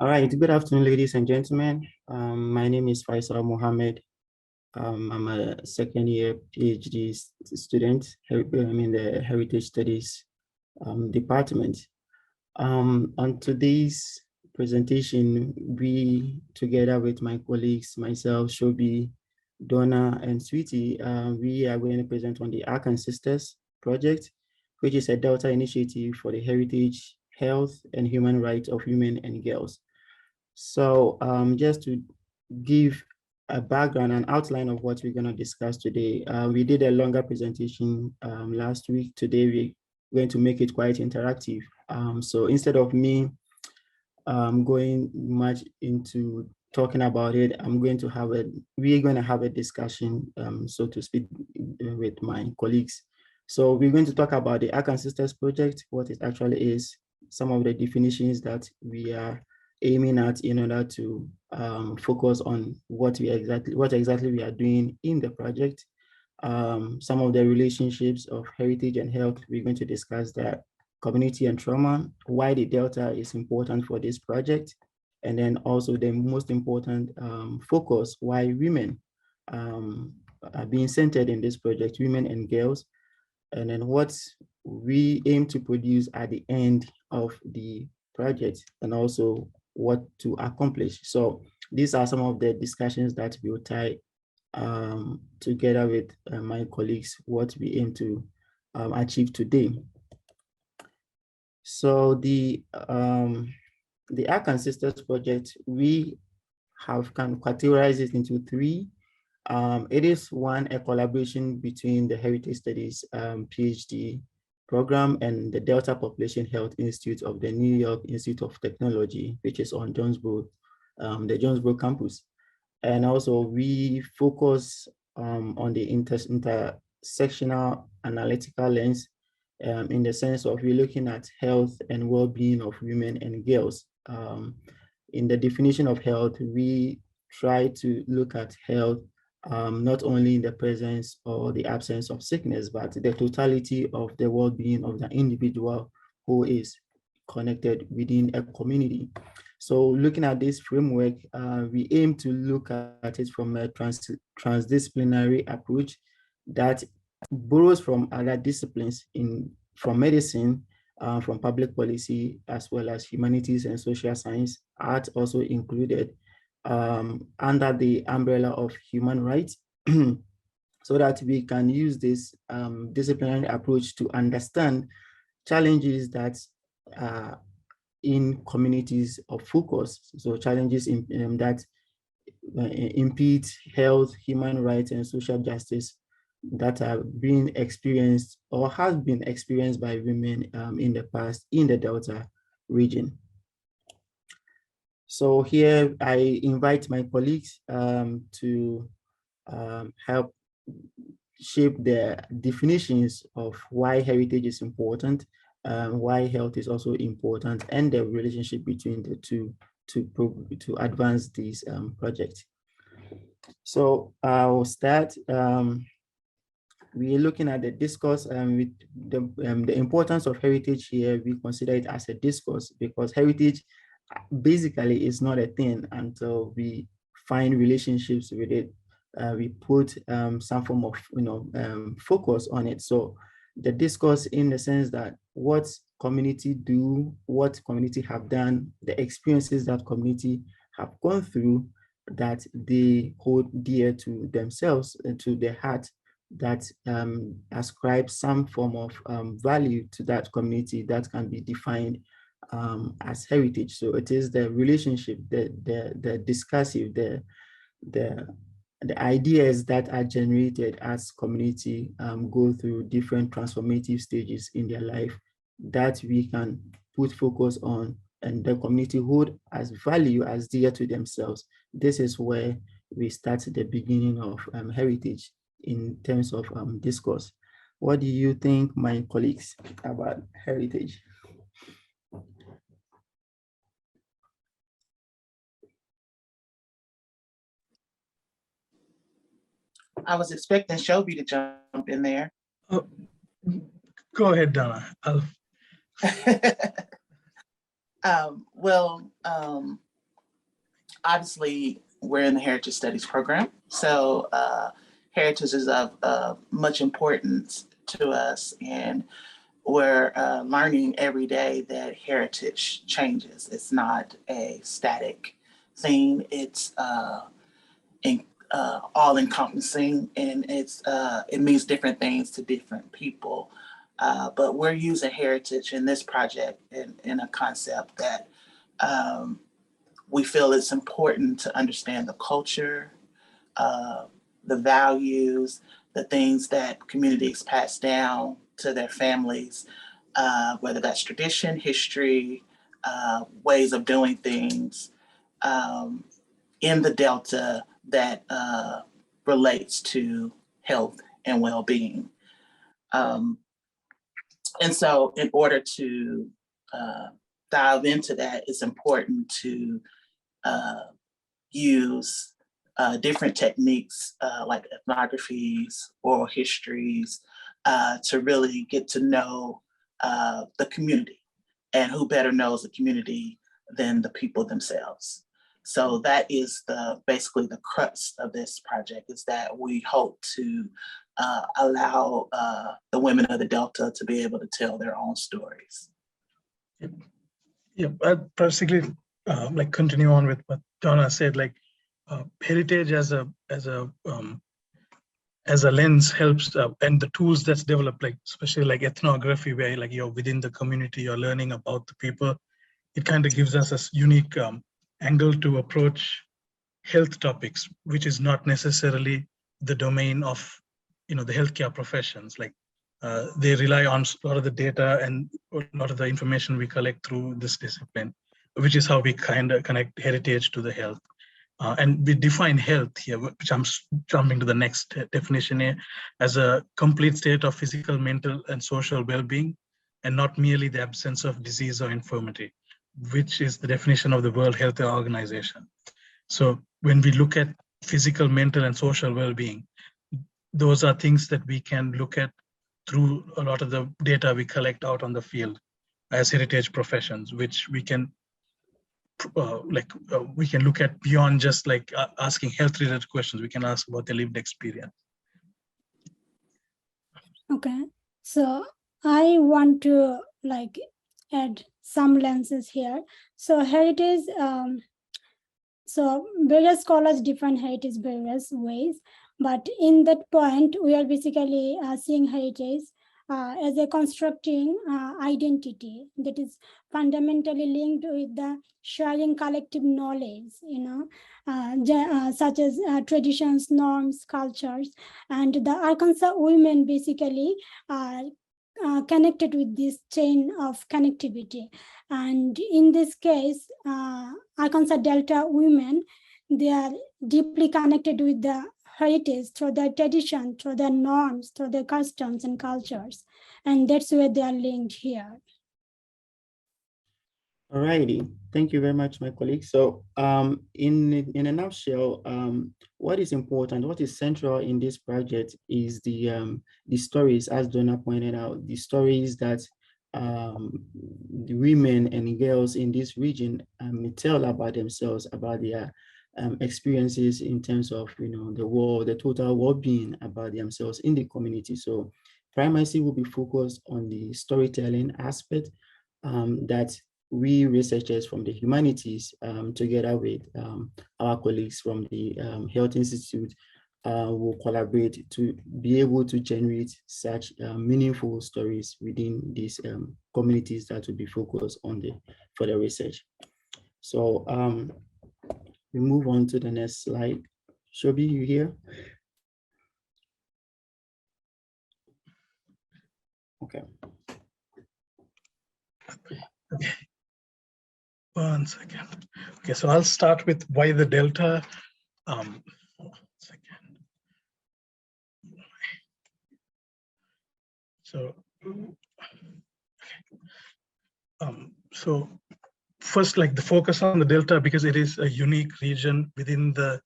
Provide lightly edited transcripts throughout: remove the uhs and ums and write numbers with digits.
All right, good afternoon, ladies and gentlemen. My name is Faisal Mohammed. I'm a second year PhD student in the Heritage Studies department. On today's presentation, we, together with my colleagues, myself, Shobi, Donna, and Sweetie, we are going to present on the Arkansisters Project, which is a Delta initiative for the heritage, health, and human rights of women and girls. So just to give a background and outline of what we're going to discuss today, we did a longer presentation last week. Today, we're going to make it quite interactive. So instead of me going much into talking about it, we're going to have a discussion, so to speak, with my colleagues. So we're going to talk about the Arkansisters Project, what it actually is, some of the definitions that we are aiming at in order to focus on what exactly we are doing in the project. Some of the relationships of heritage and health, we're going to discuss that, community and trauma, why the Delta is important for this project, and then also the most important focus, why women are being centered in this project, women and girls, and then what we aim to produce at the end of the project, and also what to accomplish. So these are some of the discussions that we'll tie together with my colleagues, what we aim to achieve today. So the Arkansisters Project, we can categorize it into three. It is one, a collaboration between the Heritage Studies PhD program and the Delta Population Health Institute of the New York Institute of Technology, which is on Jonesboro, the Jonesboro campus. And also we focus on the intersectional analytical lens, in the sense of we're looking at health and well-being of women and girls. In the definition of health, we try to look at health not only in the presence or the absence of sickness, but the totality of the well-being of the individual who is connected within a community. So looking at this framework, we aim to look at it from a transdisciplinary approach that borrows from other disciplines from medicine, from public policy, as well as humanities and social science, art also included, under the umbrella of human rights, so that we can use this disciplinary approach to understand challenges that are in communities of focus. So challenges that impede health, human rights, and social justice that are being experienced or have been experienced by women in the past in the Delta region. So here I invite my colleagues to help shape the definitions of why heritage is important, why health is also important, and the relationship between the two to advance these projects. So I'll start. We are looking at the discourse with the importance of heritage here. We consider it as a discourse because heritage basically is not a thing until we find relationships with it. We put some form of focus on it. So the discourse in the sense that what community do, what community have done, the experiences that community have gone through that they hold dear to themselves and to their heart, that ascribe some form of value to that community that can be defined as heritage. So it is the relationship, the discursive, the ideas that are generated as community go through different transformative stages in their life that we can put focus on, and the community hold as value, as dear to themselves. This is where we start the beginning of heritage in terms of discourse. What do you think, my colleagues, about heritage? I was expecting Shobi to jump in there. Oh, go ahead, Donna. obviously, we're in the Heritage Studies program. So heritage is of much importance to us. And we're learning every day that heritage changes. It's not a static thing. It's all encompassing, and it means different things to different people. But we're using heritage in this project in a concept that we feel it's important to understand the culture, the values, the things that communities pass down to their families, whether that's tradition, history, ways of doing things in the Delta that relates to health and well-being. And so in order to dive into that, it's important to use different techniques like ethnographies, oral histories, to really get to know the community. And who better knows the community than the people themselves? So that is basically the crux of this project, is that we hope to allow the women of the Delta to be able to tell their own stories. Yeah, basically, like continue on with what Donna said. Like heritage as a lens helps, and the tools that's developed, like especially like ethnography, where like you're within the community, you're learning about the people. It kind of gives us a unique angle to approach health topics, which is not necessarily the domain of the healthcare professions. Like they rely on a lot of the data and a lot of the information we collect through this discipline, which is how we kind of connect heritage to the health. And we define health here, which I'm jumping to the next definition here, as a complete state of physical, mental, and social well-being, and not merely the absence of disease or infirmity, which is the definition of the World Health Organization. So when we look at physical, mental, and social well-being, those are things that we can look at through a lot of the data we collect out on the field as heritage professions, which we can we can look at beyond just like asking health-related questions. We can ask about their lived experience. Okay, so I want to like add some lenses here. So heritage, so various scholars define heritage various ways, but in that point, we are basically seeing heritage as a constructing identity that is fundamentally linked with the sharing collective knowledge, such as traditions, norms, cultures, and the Arkansas women basically are connected with this chain of connectivity. And in this case, Arkansas Delta women, they are deeply connected with the heritage through their tradition, through their norms, through their customs and cultures. And that's where they are linked here. All righty, thank you very much, my colleague. So in a nutshell, what is important, what is central in this project is the stories, as Donna pointed out, the stories that the women and girls in this region tell about themselves, about their experiences in terms of the total well-being about themselves in the community. So primacy will be focused on the storytelling aspect that we researchers from the humanities, together with our colleagues from the Health Institute, will collaborate to be able to generate such meaningful stories within these communities that will be focused on for the research. So we move on to the next slide. Shobi, you here? Okay. Okay. 1 second. Okay, so I'll start with why the Delta. 1 second. So, so first, like the focus on the Delta, because it is a unique region within the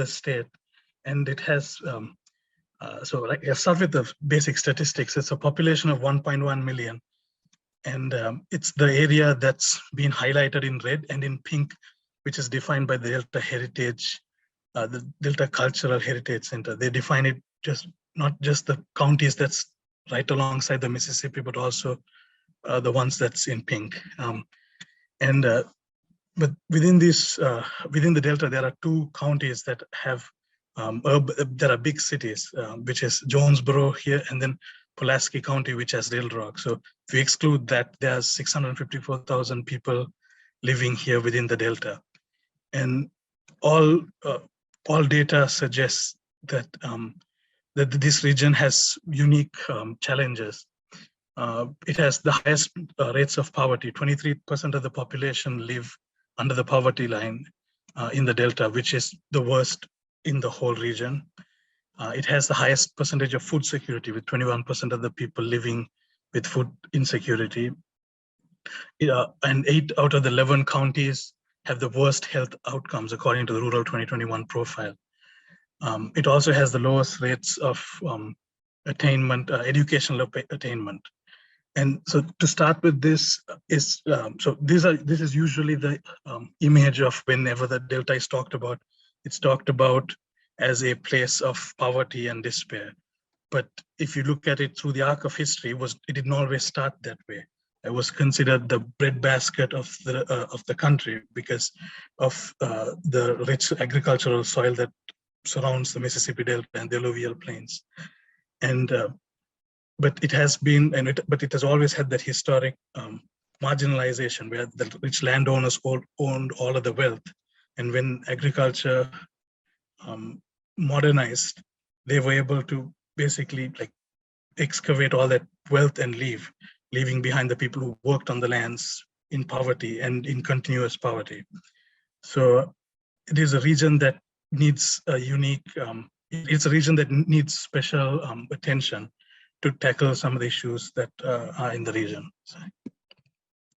state, and it has. So, like I'll start with the basic statistics. It's a population of 1.1 million. And it's the area that's been highlighted in red, and in pink which is defined by the Delta Heritage, the Delta Cultural Heritage Center. They define it just not just the counties that's right alongside the Mississippi, but also the ones that's in pink. But within this, within the Delta, there are 2 counties that have, there are big cities, which is Jonesboro here, and then Pulaski County, which has Little Rock. So if we exclude that, there's 654,000 people living here within the Delta. And all data suggests that, that this region has unique challenges. It has the highest rates of poverty. 23% of the population live under the poverty line in the Delta, which is the worst in the whole region. It has the highest percentage of food security, with 21% of the people living with food insecurity. And 8 out of the 11 counties have the worst health outcomes, according to the Rural 2021 profile. It also has the lowest rates of attainment, educational attainment. And so to start with, this is this is usually the image of whenever the Delta is talked about. It's talked about as a place of poverty and despair. But if you look at it through the arc of history, it didn't always start that way. It was considered the breadbasket of the country because of the rich agricultural soil that surrounds the Mississippi Delta and the alluvial plains. And but it has been, but it has always had that historic marginalization where the rich landowners owned all of the wealth. And when agriculture modernized, they were able to basically like excavate all that wealth and leaving behind the people who worked on the lands in poverty and in continuous poverty. So it is a region that needs a unique, it's a region that needs special attention to tackle some of the issues that are in the region.